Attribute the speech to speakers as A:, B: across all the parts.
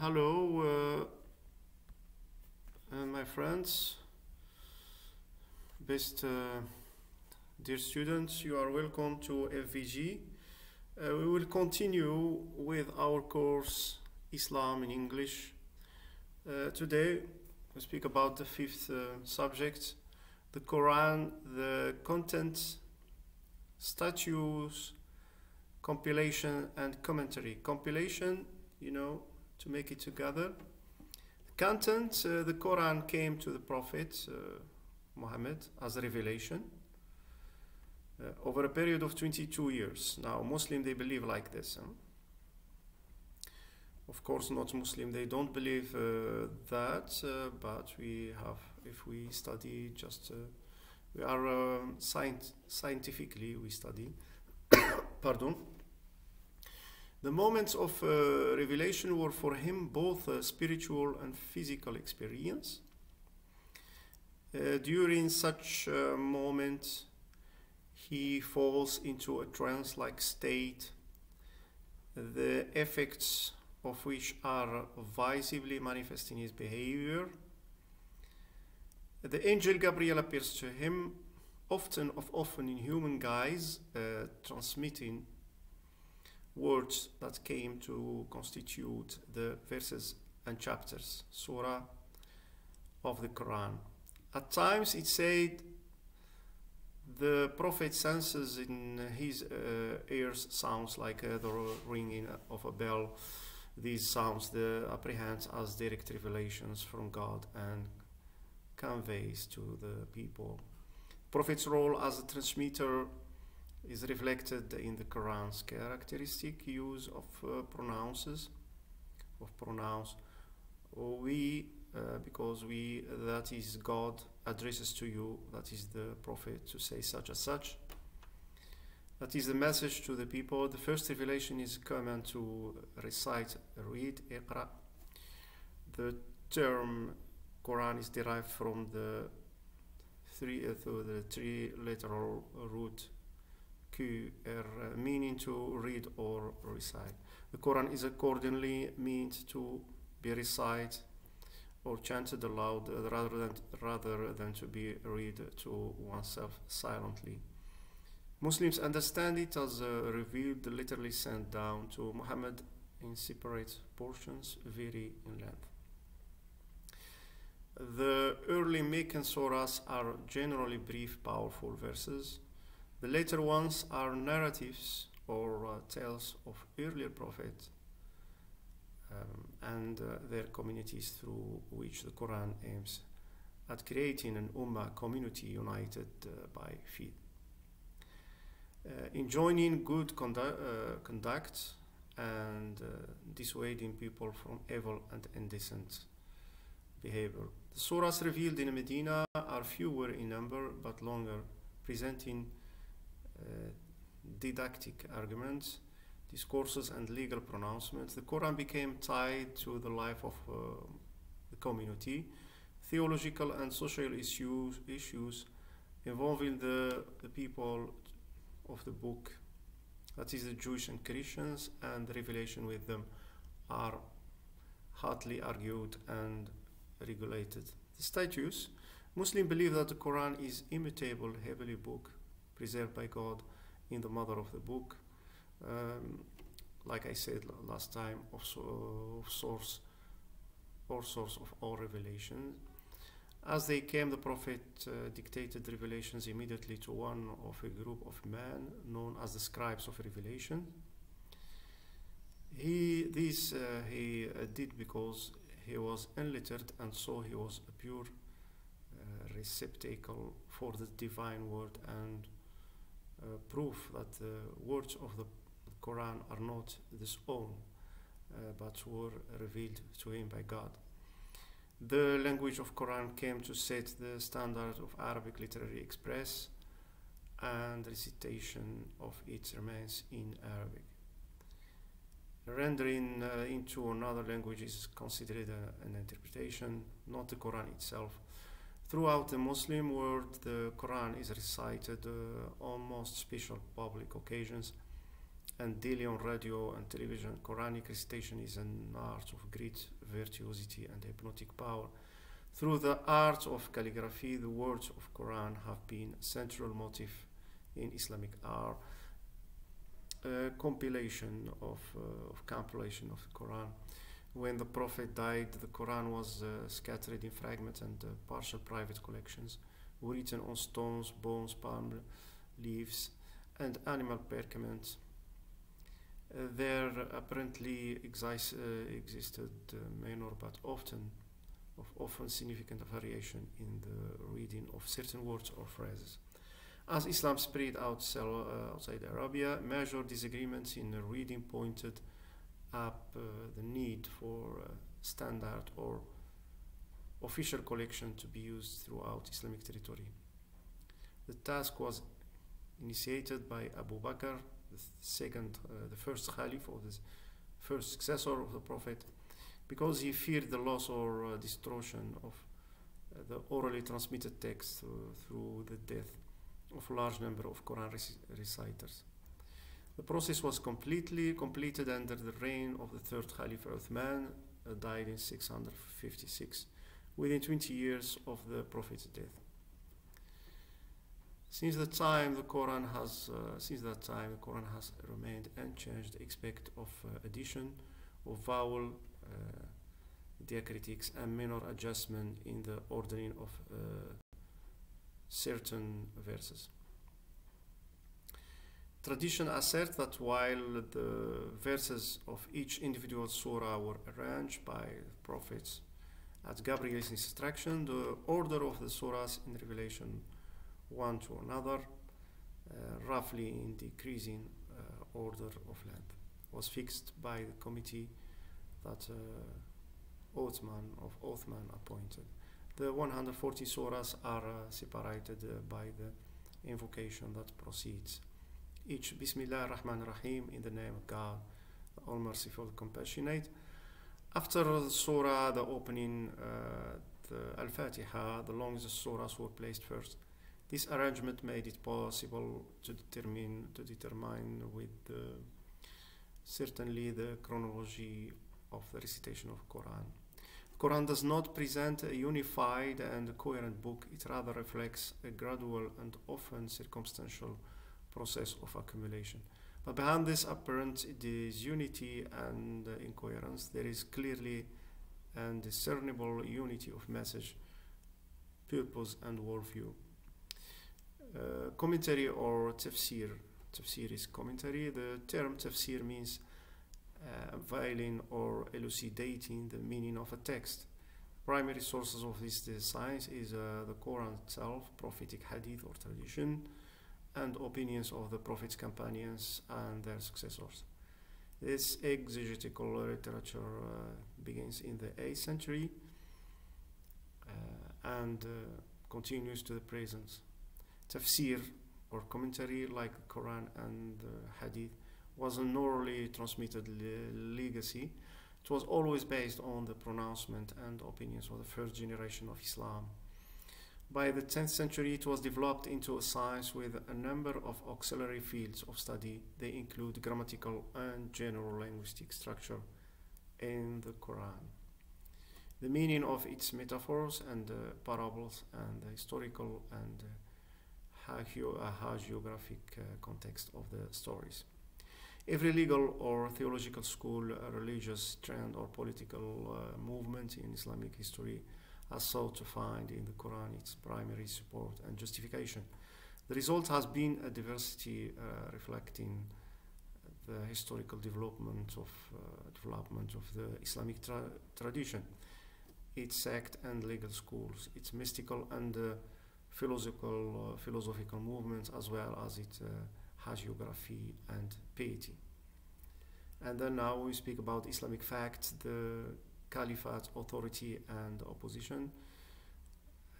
A: Hello, my friends, best dear students, you are welcome to FVG. We will continue with our course Islam in English. Today we speak about the fifth subject, the Quran, the content, statutes, compilation and commentary. Compilation, to make it together. Content, the Quran came to the Prophet Muhammad as a revelation over a period of 22 years. Now, Muslim, they believe like this. Of course, not Muslim, they don't believe that, but we have, if we study just, we are scientifically, we study, pardon. The moments of revelation were for him both a spiritual and physical experience. During such moments, he falls into a trance-like state, the effects of which are visibly manifest in his behavior. The angel Gabriel appears to him, often in human guise, transmitting words that came to constitute the verses and chapters, surah of the Quran. At times it said the Prophet senses in his ears sounds like the ringing of a bell. These sounds the apprehends as direct revelations from God and conveys to the people. Prophet's role as a transmitter is reflected in the Quran's characteristic use of pronouns. We, because we, that is God, addresses to you, that is the Prophet, to say such as such. That is the message to the people. The first revelation is a command to recite, read, Iqra. The term Quran is derived from the three-letter root Qr, meaning to read or recite. The Quran is accordingly meant to be recited or chanted aloud rather than to be read to oneself silently. Muslims understand it as revealed, literally sent down to Muhammad in separate portions, vary in length. The early Meccan surahs are generally brief, powerful verses. The later ones are narratives or tales of earlier prophets and their communities through which the Quran aims at creating an ummah community united by faith. Enjoining good conduct and dissuading people from evil and indecent behavior. The surahs revealed in Medina are fewer in number but longer, presenting didactic arguments, discourses and legal pronouncements. The Quran became tied to the life of the community. Theological and social issues involving the people of the book, that is the Jews and Christians, and the revelation with them are hotly argued and regulated. The statutes. Muslims believe that the Quran is immutable heavenly book preserved by God in the mother of the book, like I said last time, of source of all revelation. As they came, the Prophet dictated revelations immediately to one of a group of men known as the scribes of revelation. He did because he was unlettered, and so he was a pure receptacle for the divine word and proof that the words of the Quran are not his own, but were revealed to him by God. The language of Quran came to set the standard of Arabic literary express, and recitation of it remains in Arabic. Rendering into another language is considered an interpretation, not the Quran itself. Throughout the Muslim world, the Quran is recited on most special public occasions and daily on radio and television. Quranic recitation is an art of great virtuosity and hypnotic power. Through the art of calligraphy, the words of Quran have been a central motif in Islamic art. Compilation of the Quran. When the Prophet died, the Quran was scattered in fragments and partial private collections, written on stones, bones, palm leaves, and animal pergaments. There apparently existed minor but often significant variation in the reading of certain words or phrases. As Islam spread outside Arabia, major disagreements in the reading pointed up the need for standard or official collection to be used throughout Islamic territory. The task was initiated by Abu Bakr, the first Caliph, or the first successor of the Prophet, because he feared the loss or distortion of the orally transmitted text through the death of a large number of Quran reciters. The process was completely completed under the reign of the third Caliph Uthman, died in 656, within 20 years of the Prophet's death. Since that time, the Quran has remained unchanged, except of addition of vowel diacritics and minor adjustment in the ordering of certain verses. Tradition asserts that while the verses of each individual surah were arranged by prophets at Gabriel's instruction, the order of the surahs in Revelation one to another, roughly in decreasing order of length, was fixed by the committee that Uthman appointed. The 140 surahs are separated by the invocation that proceeds. Each Bismillah ar-Rahman ar-Rahim, in the name of God, the All-Merciful, Compassionate. After the surah, the opening, the Al-Fatiha, the longest surahs were placed first. This arrangement made it possible to determine with certainly the chronology of the recitation of Quran. The Quran does not present a unified and coherent book. It rather reflects a gradual and often circumstantial process of accumulation. But behind this apparent disunity and incoherence, there is clearly and discernible unity of message, purpose, and worldview. Commentary or tafsir. Tafsir is commentary. The term tafsir means veiling or elucidating the meaning of a text. Primary sources of this science is the Quran itself, prophetic hadith or tradition, and opinions of the Prophet's companions and their successors. This exegetical literature begins in the 8th century and continues to the present. Tafsir or commentary, like the Quran and Hadith, was an orally transmitted legacy. It was always based on the pronouncement and opinions of the first generation of Islam. By the 10th century, it was developed into a science with a number of auxiliary fields of study. They include grammatical and general linguistic structure in the Quran, the meaning of its metaphors and parables, and the historical and hagiographic context of the stories. Every legal or theological school, religious trend, or political movement in Islamic history has sought to find in the Quran its primary support and justification. The result has been a diversity reflecting the historical development of the Islamic tradition, its sect and legal schools, its mystical and philosophical movements, as well as its hagiography and piety. And then now we speak about Islamic facts, the Caliphate, authority and opposition.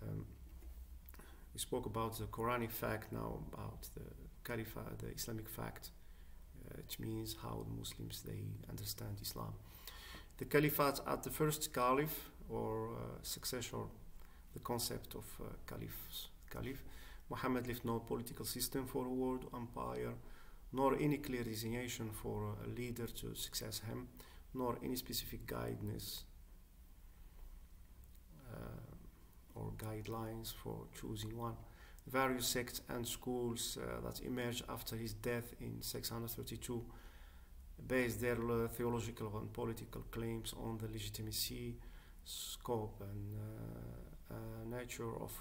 A: We spoke about the Quranic fact, now about the Caliphate, the Islamic fact, which means how the Muslims, they understand Islam. The Caliphate at the first Caliph or successor, the concept of Caliph. Muhammad left no political system for a world empire, nor any clear designation for a leader to succeed him, nor any specific guidance or guidelines for choosing one. Various sects and schools that emerged after his death in 632 based their theological and political claims on the legitimacy, scope, and nature of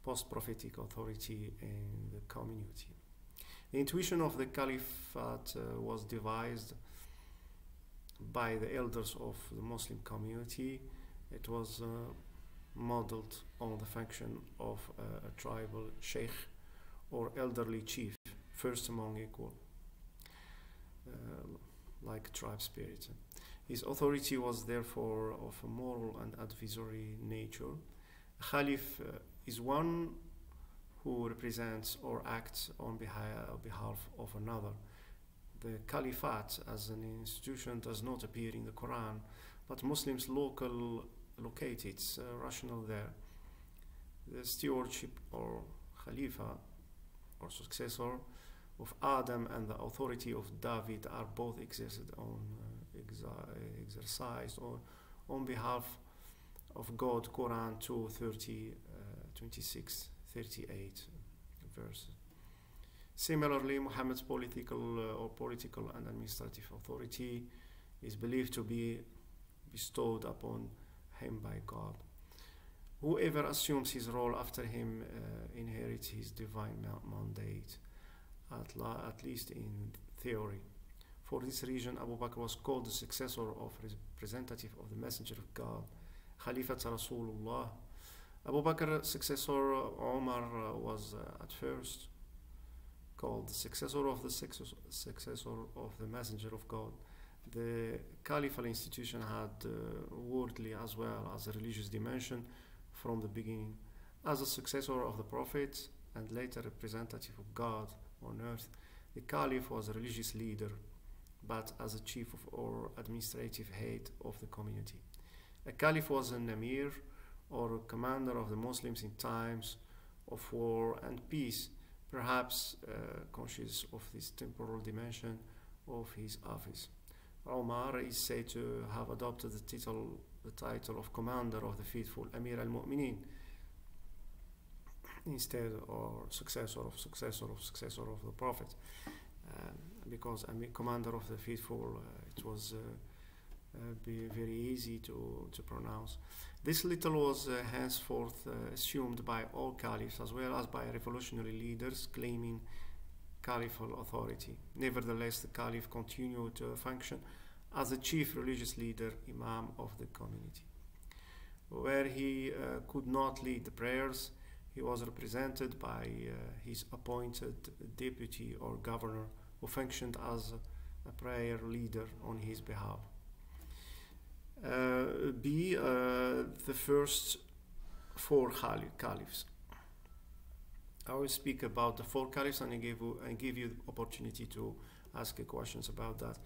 A: post-prophetic authority in the community. The intuition of the caliphate was devised by the elders of the Muslim community. It was modeled on the function of a tribal sheikh or elderly chief, first among equal, like a tribe spirit. His authority was therefore of a moral and advisory nature. A caliph is one who represents or acts on behalf of another. The caliphate as an institution does not appear in the Quran, but Muslims locate its rationale there. The stewardship or khalifa or successor of Adam and the authority of David are both exercised on behalf of God. Qoran 2:30, 26, 38 verse. Similarly, Muhammad's political and administrative authority is believed to be bestowed upon him by God. Whoever assumes his role after him inherits his divine mandate, at least in theory. For this reason, Abu Bakr was called the successor of representative of the Messenger of God, Khalifat Rasulullah. Abu Bakr's successor Omar was at first called the successor of the Messenger of God. The caliphal institution had worldly as well as a religious dimension from the beginning. As a successor of the Prophet and later representative of God on earth, the caliph was a religious leader, but as a chief or administrative head of the community. A caliph was an emir or a commander of the Muslims in times of war and peace, perhaps conscious of this temporal dimension of his office. Omar is said to have adopted the title of commander of the faithful, Amir al-Mu'minin, instead or successor of the Prophet, because commander of the faithful, it was be very easy to pronounce. This title was henceforth assumed by all caliphs as well as by revolutionary leaders claiming caliphal authority. Nevertheless, the caliph continued to function as the chief religious leader, imam of the community. Where he could not lead the prayers, he was represented by his appointed deputy or governor, who functioned as a prayer leader on his behalf. The first four caliphs. I will speak about the four caliphs and give you the opportunity to ask questions about that.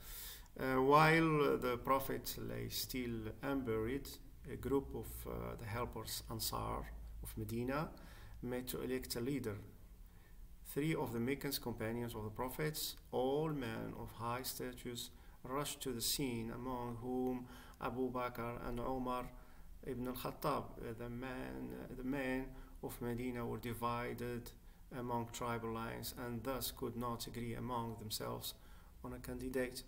A: While the Prophet lay still unburied, a group of the helpers Ansar of Medina met to elect a leader. Three of the Meccan's companions of the Prophets, all men of high status, rushed to the scene, among whom Abu Bakr and Omar ibn al-Khattab. The men of Medina were divided among tribal lines and thus could not agree among themselves on a candidate.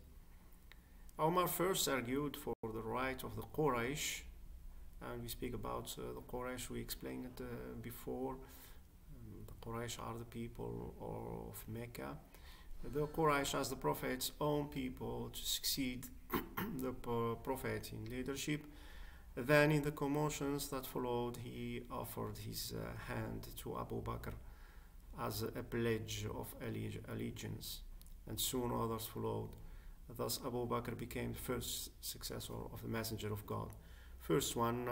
A: Omar first argued for the right of the Quraysh, and we speak about the Quraysh, we explained it before. The Quraysh are the people of Mecca. The Quraysh as the Prophet's own people to succeed the Prophet in leadership. Then in the commotions that followed, he offered his hand to Abu Bakr as a pledge of allegiance, and soon others followed. Thus Abu Bakr became the first successor of the Messenger of God. First one,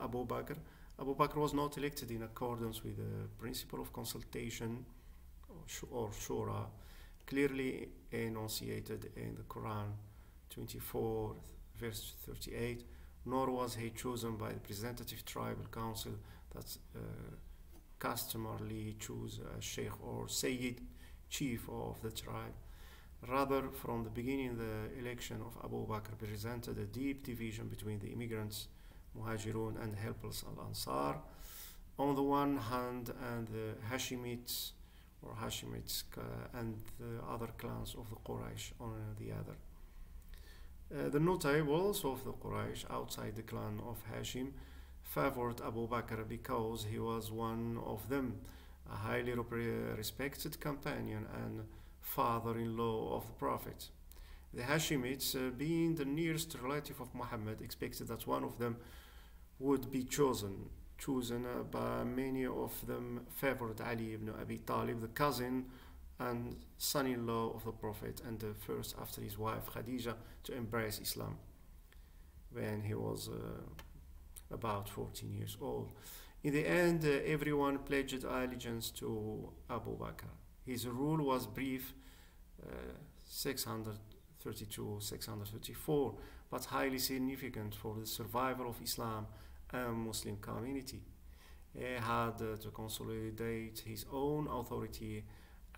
A: Abu Bakr. Abu Bakr was not elected in accordance with the principle of consultation or shura, clearly enunciated in the Quran 24, verse 38, nor was he chosen by the representative tribal council that customarily choose a sheikh or sayyid, chief of the tribe. Rather, from the beginning, the election of Abu Bakr presented a deep division between the immigrants, Muhajirun, and helpless Al-Ansar on the one hand, and the Hashemites and the other clans of the Quraysh on the other. The notables of the Quraysh outside the clan of Hashim favored Abu Bakr because he was one of them, a highly respected companion and father-in-law of the Prophet. The Hashemites, being the nearest relative of Muhammad, expected that one of them would be chosen, by many of them favored Ali ibn Abi Talib, the cousin and son-in-law of the Prophet, and the first after his wife Khadija to embrace Islam when he was about 14 years old. In the end, everyone pledged allegiance to Abu Bakr. His rule was brief, 632-634, but highly significant for the survival of Islam and Muslim community. He had to consolidate his own authority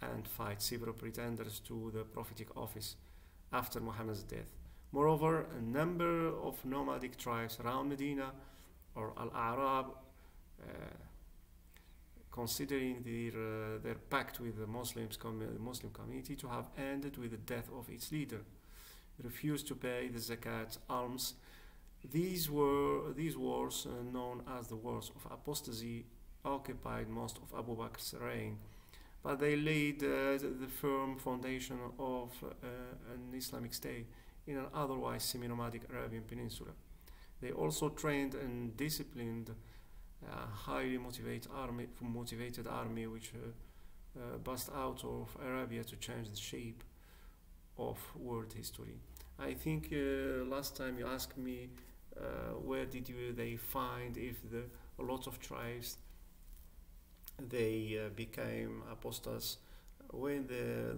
A: and fight several pretenders to the prophetic office after Muhammad's death. Moreover, a number of nomadic tribes around Medina or Al-A'rab, considering their pact with the Muslim community to have ended with the death of its leader, refused to pay the zakat alms. These wars, known as the Wars of Apostasy, occupied most of Abu Bakr's reign, but they laid the firm foundation of an Islamic state in an otherwise semi-nomadic Arabian peninsula. They also trained and disciplined a highly motivated army which burst out of Arabia to change the shape of world history. I think last time you asked me where did they find if a lot of tribes they became apostates when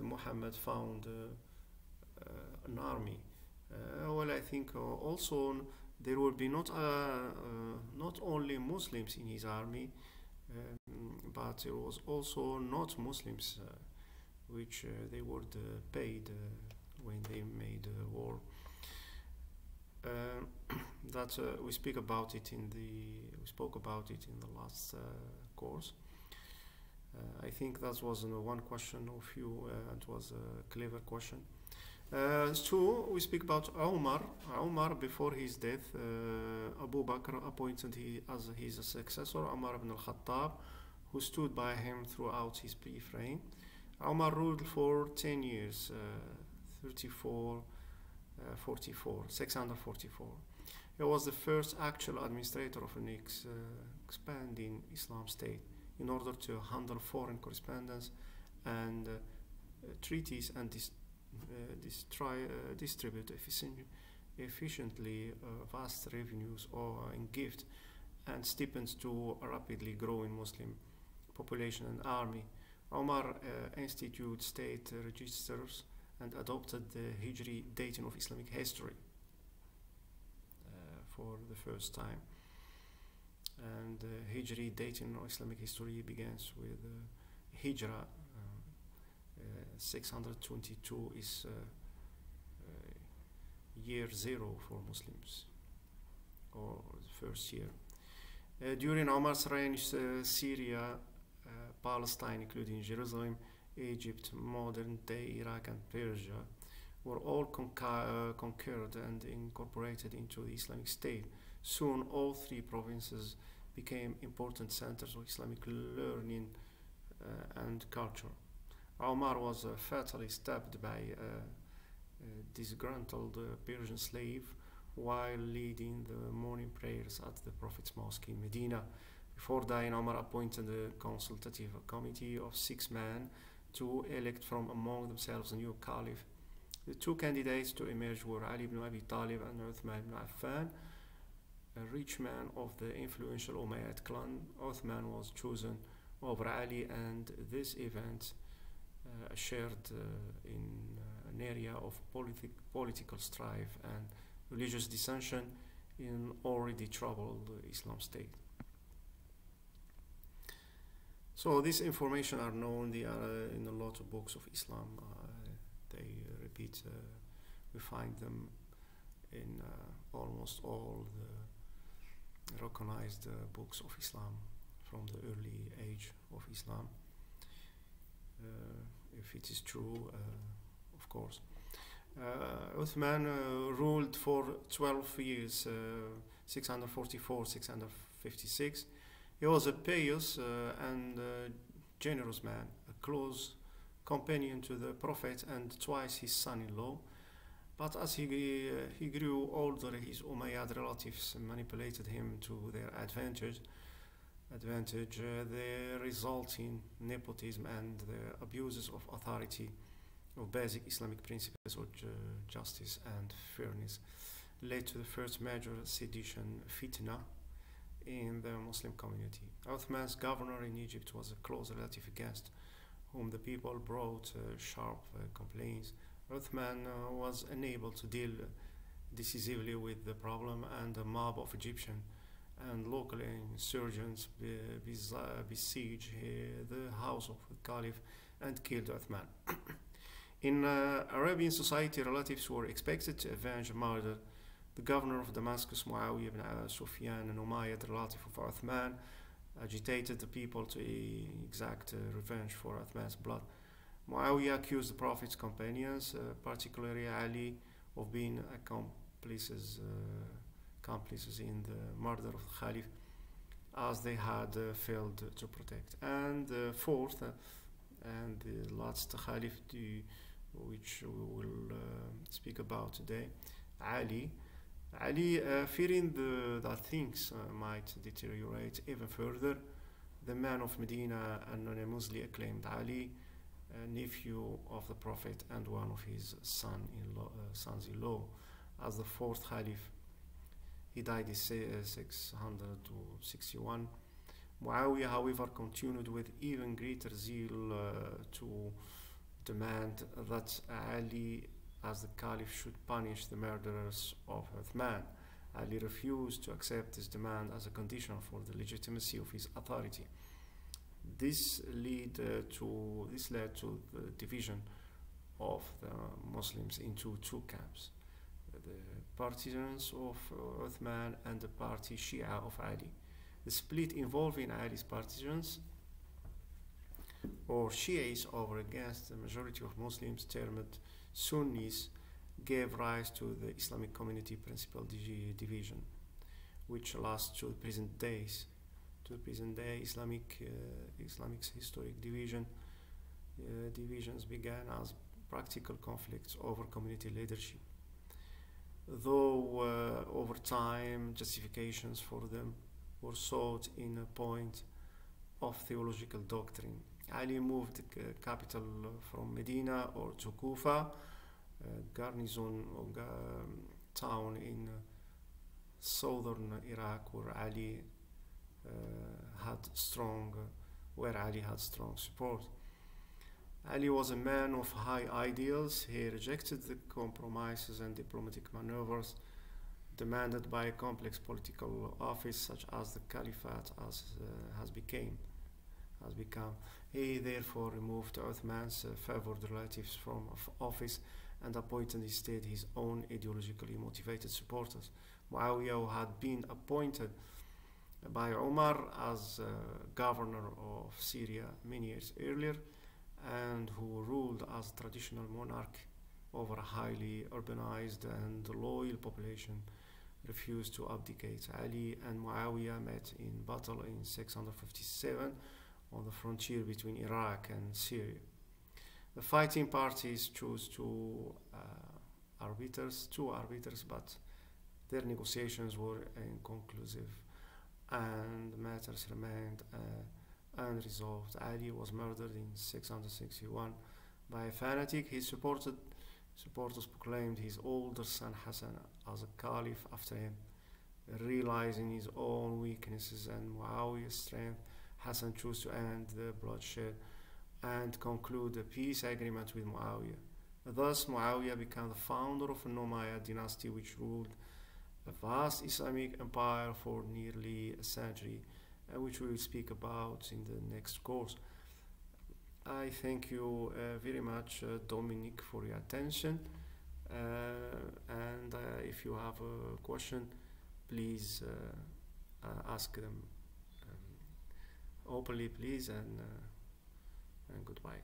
A: Muhammad found an army. Well, I think also there would be not only Muslims in his army, but there was also not Muslims, which they were paid when they made war. That we spoke about it in the last course. I think that was one question of you. It was a clever question. So we speak about Omar. Omar, before his death, Abu Bakr appointed as his successor Omar ibn al-Khattab, who stood by him throughout his brief reign. Omar ruled for 10 years, 644. He was the first actual administrator of an expanding Islam state in order to handle foreign correspondence and treaties and distribute efficiently vast revenues in gift and stipends to a rapidly growing Muslim population and army. Omar instituted state registers and adopted the Hijri dating of Islamic history for the first time. And Hijri dating of Islamic history begins with Hijra. 622 is year 0 for Muslims, or the first year. During Omar's reign, Syria, Palestine, including Jerusalem, Egypt, modern-day Iraq and Persia, were all conquered and incorporated into the Islamic State. Soon, all three provinces became important centers of Islamic learning and culture. Omar was fatally stabbed by a disgruntled Persian slave while leading the morning prayers at the Prophet's mosque in Medina. Before dying, Omar appointed a consultative committee of 6 men to elect from among themselves a new caliph. The two candidates to emerge were Ali ibn Abi Talib and Uthman ibn Affan, a rich man of the influential Umayyad clan. Uthman was chosen over Ali, and this event shared in an area of political strife and religious dissension in already troubled Islam state. So this information are known. They are in a lot of books of Islam. They repeat. We find them in almost all the recognized books of Islam from the early age of Islam. If it is true, of course. Uthman ruled for 12 years, 644-656. He was a pious and generous man, a close companion to the Prophet and twice his son-in-law. But as he grew older, his Umayyad relatives manipulated him to their advantage. They result in nepotism and the abuses of authority, of basic Islamic principles of justice and fairness, led to the first major sedition, fitna, in the Muslim community. Uthman's governor in Egypt was a close relative against whom the people brought sharp complaints. Uthman was unable to deal decisively with the problem, and a mob of Egyptian and local insurgents besieged the house of the Caliph and killed Uthman. In Arabian society, relatives were expected to avenge murder. The governor of Damascus, Muawiyah ibn Sufyan, an Umayyad relative of Uthman, agitated the people to exact revenge for Uthman's blood. Muawiyah accused the Prophet's companions, particularly Ali, of being accomplices in the murder of the Caliph, as they had failed to protect. And the fourth and the last Caliph, which we will speak about today, Ali, fearing that things might deteriorate even further, the man of Medina anonymously acclaimed Ali, a nephew of the Prophet and one of his sons-in-law, as the fourth Caliph. He died in 661. Muawiyah, however, continued with even greater zeal to demand that Ali, as the Caliph, should punish the murderers of Uthman. Ali refused to accept this demand as a condition for the legitimacy of his authority. This led to the division of the Muslims into two camps: the partisans of Uthman and the party Shia of Ali. The split involving Ali's partisans, or Shiites, over against the majority of Muslims termed Sunnis, gave rise to the Islamic community principal division, which lasts to the present day. Islamic historic divisions began as practical conflicts over community leadership, though over time justifications for them were sought in a point of theological doctrine. Ali moved the capital from Medina or to Kufa, a garrison town in southern Iraq, where Ali had strong support. Ali was a man of high ideals. He rejected the compromises and diplomatic maneuvers demanded by a complex political office such as the Caliphate has become. He therefore removed Uthman's favored relatives from office and appointed instead his own ideologically motivated supporters. Muawiyah, who had been appointed by Omar as governor of Syria many years earlier, and who ruled as traditional monarch over a highly urbanized and loyal population, refused to abdicate. Ali and Muawiyah met in battle in 657 on the frontier between Iraq and Syria. The fighting parties chose two arbiters, but their negotiations were inconclusive and matters remained unresolved. Ali was murdered in 661 by a fanatic. His supporters proclaimed his older son Hassan as a caliph after him. Realizing his own weaknesses and Muawiyah's strength, Hassan chose to end the bloodshed and conclude a peace agreement with Muawiyah. Thus, Muawiyah became the founder of an Umayyad dynasty which ruled a vast Islamic empire for nearly a century, which we will speak about in the next course. I thank you very much, Dominic, for your attention. And if you have a question, please ask them openly, please, and goodbye.